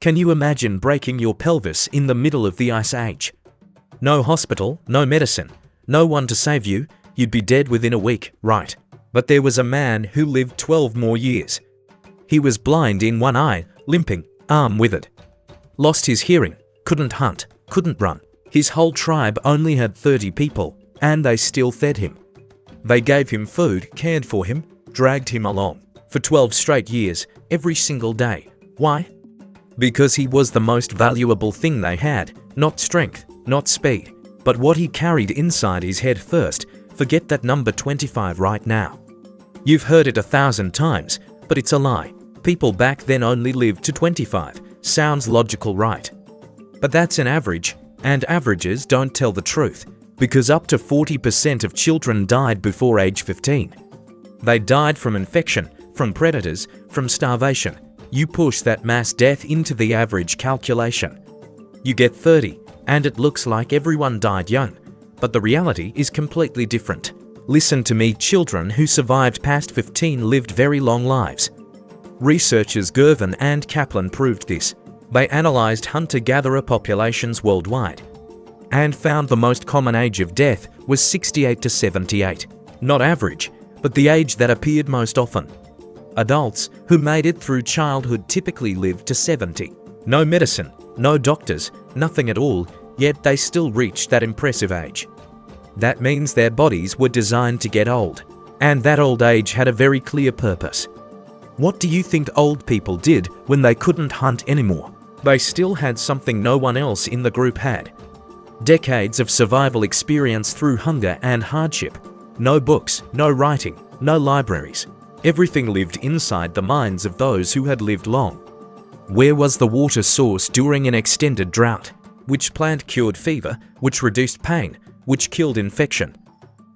Can you imagine breaking your pelvis in the middle of the Ice Age? No hospital, no medicine, no one to save you, you'd be dead within a week, right? But there was a man who lived 12 more years. He was blind in one eye, limping, arm withered. Lost his hearing, couldn't hunt, couldn't run. His whole tribe only had 30 people, and they still fed him. They gave him food, cared for him, dragged him along. For 12 straight years, every single day. Why? Because he was the most valuable thing they had, not strength, not speed, but what he carried inside his head first. Forget that number 25 right now. You've heard it 1,000 times, but it's a lie. People back then only lived to 25. Sounds logical, right? But that's an average, and averages don't tell the truth, because up to 40% of children died before age 15. They died from infection, from predators, from starvation. You push that mass death into the average calculation. You get 30, and it looks like everyone died young, but the reality is completely different. Listen to me, children who survived past 15 lived very long lives. Researchers Gervin and Kaplan proved this. They analyzed hunter-gatherer populations worldwide and found the most common age of death was 68 to 78. Not average, but the age that appeared most often. Adults who made it through childhood typically lived to 70. No medicine, no doctors, nothing at all, yet they still reached that impressive age. That means their bodies were designed to get old, and that old age had a very clear purpose. What do you think old people did when they couldn't hunt anymore? They still had something no one else in the group had. Decades of survival experience through hunger and hardship. No books, no writing, no libraries. Everything lived inside the minds of those who had lived long. Where was the water source during an extended drought? Which plant cured fever? Which reduced pain? Which killed infection?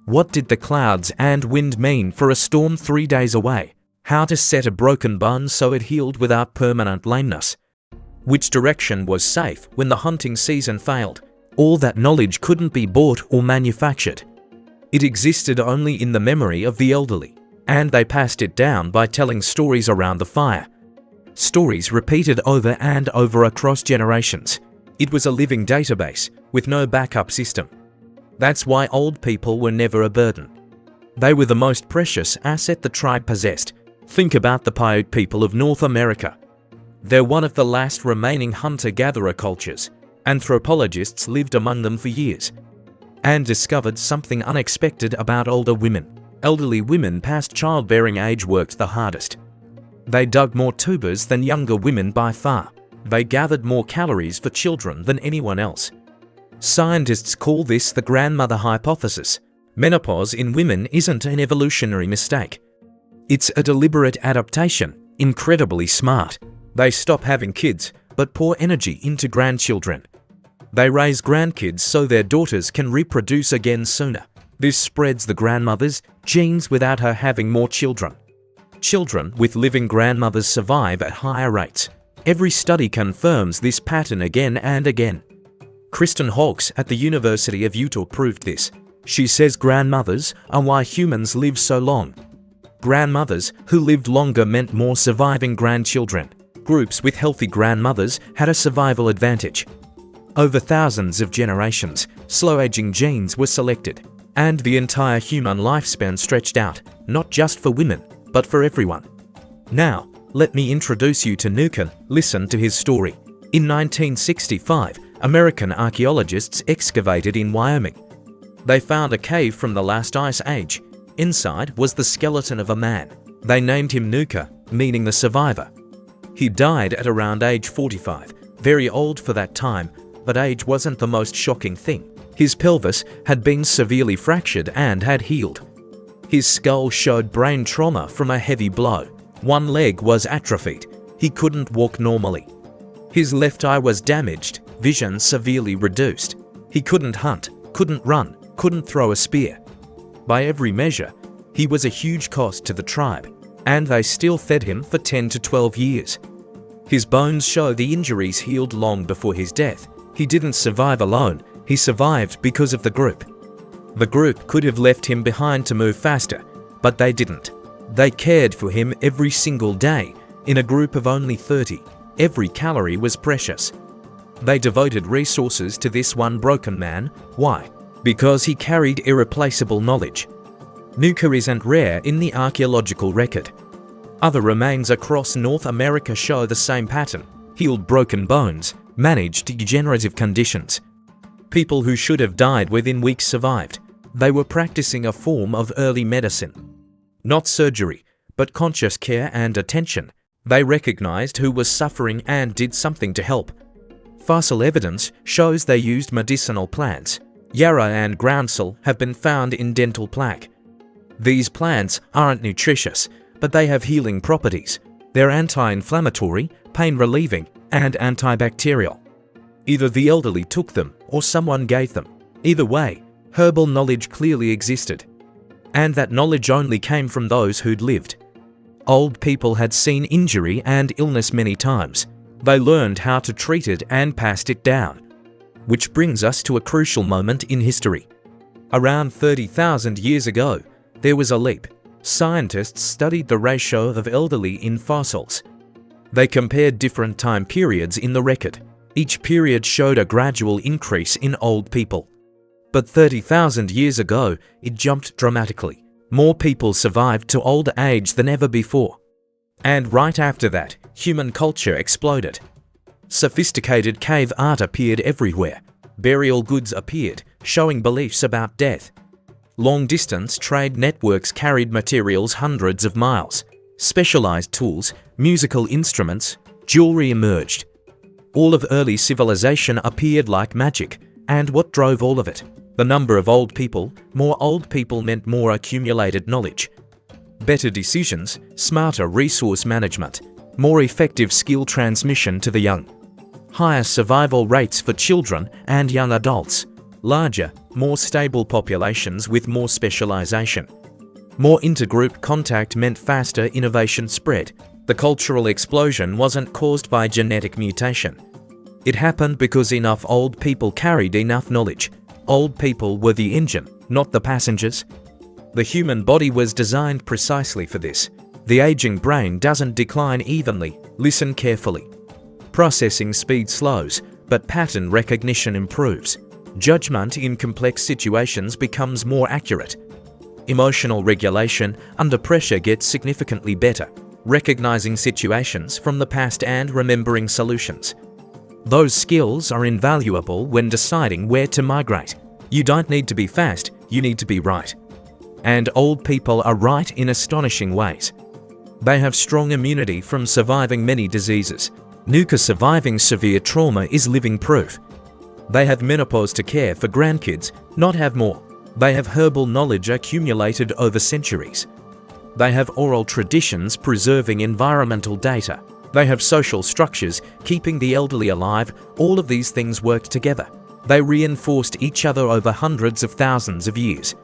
What did the clouds and wind mean for a storm 3 days away? How to set a broken bone so it healed without permanent lameness? Which direction was safe when the hunting season failed? All that knowledge couldn't be bought or manufactured. It existed only in the memory of the elderly, and they passed it down by telling stories around the fire. Stories repeated over and over across generations. It was a living database with no backup system. That's why old people were never a burden. They were the most precious asset the tribe possessed. Think about the Paiute people of North America. They're one of the last remaining hunter-gatherer cultures. Anthropologists lived among them for years and discovered something unexpected about older women. Elderly women past childbearing age worked the hardest. They dug more tubers than younger women by far. They gathered more calories for children than anyone else. Scientists call this the grandmother hypothesis. Menopause in women isn't an evolutionary mistake. It's a deliberate adaptation, incredibly smart. They stop having kids, but pour energy into grandchildren. They raise grandkids so their daughters can reproduce again sooner. This spreads the grandmother's genes without her having more children. Children with living grandmothers survive at higher rates. Every study confirms this pattern again and again. Kristen Hawkes at the University of Utah proved this. She says grandmothers are why humans live so long. Grandmothers who lived longer meant more surviving grandchildren. Groups with healthy grandmothers had a survival advantage. Over thousands of generations, slow-aging genes were selected, and the entire human lifespan stretched out, not just for women, but for everyone. Now, let me introduce you to Nuka. Listen to his story. In 1965, American archaeologists excavated in Wyoming. They found a cave from the last ice age. Inside was the skeleton of a man. They named him Nuka, meaning the survivor. He died at around age 45, very old for that time, but age wasn't the most shocking thing. His pelvis had been severely fractured and had healed. His skull showed brain trauma from a heavy blow. One leg was atrophied. He couldn't walk normally. His left eye was damaged, vision severely reduced. He couldn't hunt, couldn't run, couldn't throw a spear. By every measure, he was a huge cost to the tribe, and they still fed him for 10 to 12 years. His bones show the injuries healed long before his death. He didn't survive alone, he survived because of the group. The group could have left him behind to move faster, but they didn't. They cared for him every single day, in a group of only 30. Every calorie was precious. They devoted resources to this one broken man. Why? Because he carried irreplaceable knowledge. Nuka isn't rare in the archaeological record. Other remains across North America show the same pattern: healed broken bones, managed degenerative conditions. People who should have died within weeks survived. They were practicing a form of early medicine. Not surgery, but conscious care and attention. They recognized who was suffering and did something to help. Fossil evidence shows they used medicinal plants. Yarrow and groundsel have been found in dental plaque. These plants aren't nutritious, but they have healing properties. They're anti-inflammatory, pain-relieving, and antibacterial. Either the elderly took them or someone gave them. Either way, herbal knowledge clearly existed. And that knowledge only came from those who'd lived. Old people had seen injury and illness many times. They learned how to treat it and passed it down. Which brings us to a crucial moment in history. Around 30,000 years ago, there was a leap. Scientists studied the ratio of elderly in fossils. They compared different time periods in the record. Each period showed a gradual increase in old people. But 30,000 years ago, it jumped dramatically. More people survived to old age than ever before. And right after that, human culture exploded. Sophisticated cave art appeared everywhere. Burial goods appeared, showing beliefs about death. Long-distance trade networks carried materials hundreds of miles. Specialized tools, musical instruments, jewelry emerged. All of early civilization appeared like magic. And what drove all of it? The number of old people. More old people meant more accumulated knowledge. Better decisions, smarter resource management, more effective skill transmission to the young. Higher survival rates for children and young adults. Larger, more stable populations with more specialization. More intergroup contact meant faster innovation spread. The cultural explosion wasn't caused by genetic mutation. It happened because enough old people carried enough knowledge. Old people were the engine, not the passengers. The human body was designed precisely for this. The aging brain doesn't decline evenly. Listen carefully. Processing speed slows, but pattern recognition improves. Judgment in complex situations becomes more accurate. Emotional regulation under pressure gets significantly better, recognizing situations from the past and remembering solutions. Those skills are invaluable when deciding where to migrate. You don't need to be fast, you need to be right. And old people are right in astonishing ways. They have strong immunity from surviving many diseases. Nuka surviving severe trauma is living proof. They have menopause to care for grandkids, not have more. They have herbal knowledge accumulated over centuries. They have oral traditions preserving environmental data. They have social structures keeping the elderly alive. All of these things worked together. They reinforced each other over hundreds of thousands of years.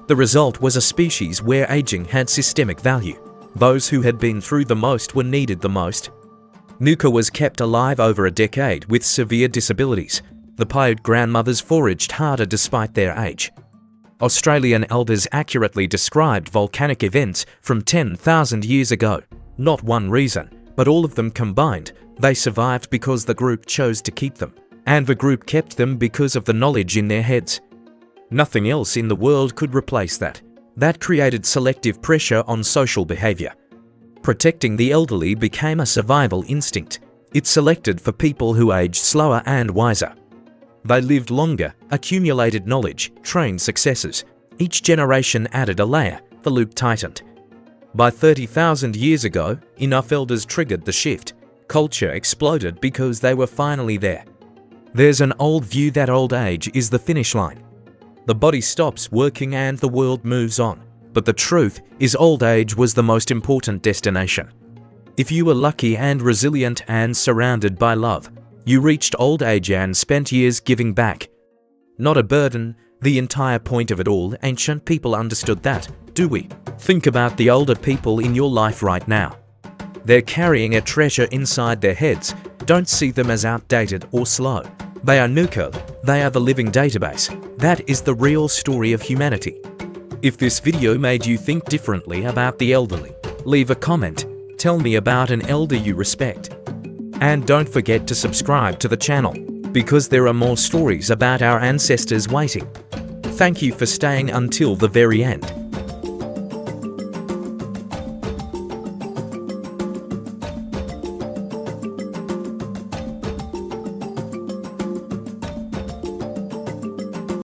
The result was a species where aging had systemic value. Those who had been through the most were needed the most. Nuka was kept alive over a decade with severe disabilities. The pied grandmothers foraged harder despite their age. Australian elders accurately described volcanic events from 10,000 years ago. Not one reason, but all of them combined. They survived because the group chose to keep them, and the group kept them because of the knowledge in their heads. Nothing else in the world could replace that. That created selective pressure on social behavior. Protecting the elderly became a survival instinct. It selected for people who aged slower and wiser. They lived longer, accumulated knowledge, trained successors. Each generation added a layer. The loop tightened. By 30,000 years ago, enough elders triggered the shift. Culture exploded because they were finally there. There's an old view that old age is the finish line. The body stops working and the world moves on. But the truth is old age was the most important destination. If you were lucky and resilient and surrounded by love, you reached old age and spent years giving back. Not a burden, the entire point of it all. Ancient people understood that, do we? Think about the older people in your life right now. They're carrying a treasure inside their heads. Don't see them as outdated or slow. They are Nuka. They are the living database. That is the real story of humanity. If this video made you think differently about the elderly, leave a comment. Tell me about an elder you respect. And don't forget to subscribe to the channel, because there are more stories about our ancestors waiting. Thank you for staying until the very end.